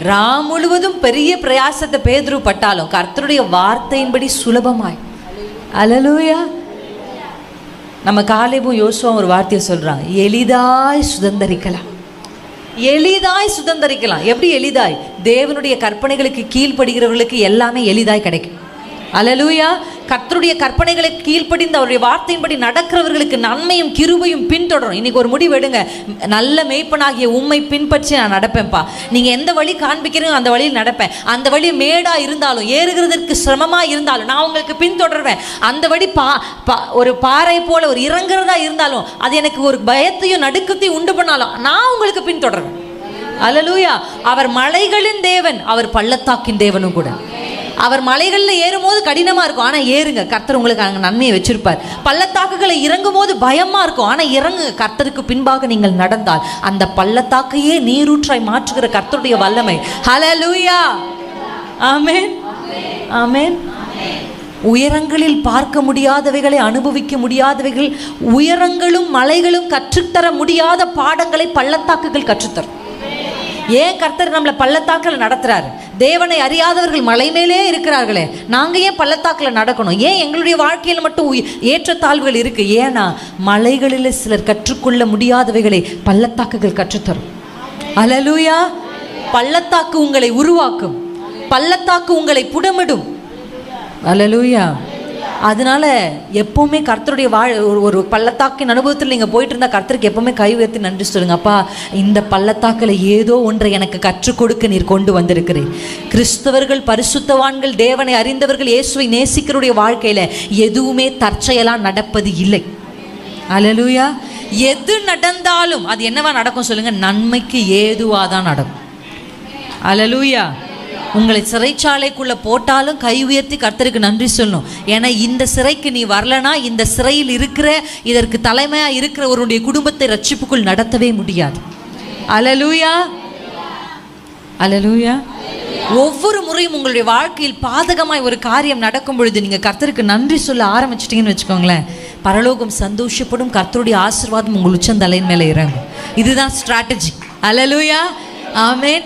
ராம் முழுவதும் பெரிய பிரயாசத்தை பேதுரு பட்டாலும் கர்த்தருடைய வார்த்தையின்படி சுலபமாய். அல்லேலூயா. நம்ம காலேபும் யோசுவாவும் ஒரு வார்த்தையை சொல்றாங்க, எளிதாய் சுதந்தரிக்கலாம். எளிதாய் சுதந்தரிக்கலாம். எப்படி எளிதாய்? தேவனுடைய கற்பனைகளுக்கு கீழ்ப்படுகிறவர்களுக்கு எல்லாமே எளிதாய் கிடைக்கும். அல்லேலூயா. கர்த்தருடைய கற்பனைகளை கீழ்ப்படிந்து அவருடைய வார்த்தையின்படி நடக்கிறவர்களுக்கு நன்மையும் கிருபையும் பின்தொடரும். இன்னைக்கு ஒரு முடிவு எடுங்க, நல்ல மேய்ப்பனாகிய உம்மை பின்பற்றி நான் நடப்பேன்ப்பா. நீங்க எந்த வழி காண்பிக்கிறீங்க அந்த வழியில் நடப்பேன். அந்த வழி மேடா இருந்தாலும் ஏறுகிறதற்கு சிரமமா இருந்தாலும் நான் உங்களுக்கு பின்தொடர்வேன். அந்த வழி ஒரு பாறை போல ஒரு இறங்குறதா இருந்தாலும் அது எனக்கு ஒரு பயத்தையும் நடுக்கத்தையும் உண்டு பண்ணாலும் நான் உங்களுக்கு பின்தொடர்வேன். அல்லேலூயா. அவர் மலைகளின் தேவன், அவர் பள்ளத்தாக்கின் தேவனும் கூட. அவர் மலைகளில் ஏறும்போது கடினமாக இருக்கும், ஆனால் ஏறுங்க, கர்த்தர் உங்களுக்கு அங்கே நன்மையை வச்சிருப்பார். பள்ளத்தாக்குகளை இறங்கும் போது பயமாக இருக்கும், ஆனால் இறங்குங்க, கர்த்தருக்கு பின்பாக நீங்கள் நடந்தால் அந்த பள்ளத்தாக்கையே நீரூற்றாய் மாற்றுகிற கர்த்தருடைய வல்லமை. ஹல்லேலூயா. ஆமென், ஆமென். உயரங்களில் பார்க்க முடியாதவைகளை அனுபவிக்க முடியாதவைகள், உயரங்களும் மலைகளும் கற்றுத்தர முடியாத பாடங்களை பள்ளத்தாக்குகள் கற்றுத்தரும். ஏன் கர்த்தர் நம்மளை பள்ளத்தாக்கில் நடத்துறாரு? தேவனை அறியாதவர்கள் மலை மேலே இருக்கிறார்களே, நாங்கள் ஏன் பள்ளத்தாக்கில் நடக்கணும்? ஏன் எங்களுடைய வாழ்க்கையில் மட்டும் ஏற்றத்தாழ்வுகள் இருக்கு? ஏன்னா மலைகளில் சிலர் கற்றுக்கொள்ள முடியாதவைகளை பள்ளத்தாக்குகள் கற்றுத்தரும். அல்லேலூயா. பள்ளத்தாக்கு உங்களை உருவாக்கும், பள்ளத்தாக்கு உங்களை புடமிடும். அல்லேலூயா. அதனால எப்பவுமே கர்த்தருடைய ஒரு பள்ளத்தாக்கின் அனுபவத்தில் நீங்கள் போயிட்டு இருந்தால் கர்த்தருக்கு எப்பவுமே கை உயர்த்தி நன்றி சொல்லுங்க. அப்பா, இந்த பள்ளத்தாக்கில் ஏதோ ஒன்றை எனக்கு கற்றுக் கொடுக்க நீர் கொண்டு வந்திருக்கிறேன். கிறிஸ்தவர்கள், பரிசுத்தவான்கள், தேவனை அறிந்தவர்கள், இயேசுவை நேசிக்கிறவருடைய வாழ்க்கையில் எதுவுமே தற்செயலாக நடப்பது இல்லை. அல்லேலூயா. எது நடந்தாலும் அது என்னவா நடக்கும் சொல்லுங்க? நன்மைக்கு ஏதுவாதான் நடக்கும். அல்லேலூயா. உங்களை சிறைச்சாலைக்குள்ள போட்டாலும் கை உயர்த்தி கர்த்தருக்கு நன்றி சொல்லணும். ஏன்னா இந்த சிறைக்கு நீ வரலனா இந்த சிறையில் இருக்கிற இதற்கு தலைமையா இருக்கிற ஒருவருடைய குடும்பத்தை ரட்சிப்புக்குள் நடத்தவே முடியாது. அல்லேலூயா. அல்லேலூயா. ஒவ்வொரு முறையும் உங்களுடைய வாழ்க்கையில் பாதகமாய் ஒரு காரியம் நடக்கும் பொழுது நீங்க கர்த்தருக்கு நன்றி சொல்ல ஆரம்பிச்சிட்டீங்கன்னு வச்சுக்கோங்களேன், பரலோகம் சந்தோஷப்படும், கர்த்தருடைய ஆசீர்வாதம் உங்கள் உச்சந்தலையின் மேலே இறங்கும். இதுதான் ஸ்ட்ராட்டஜி. அல்லேலூயா. ஆமென்.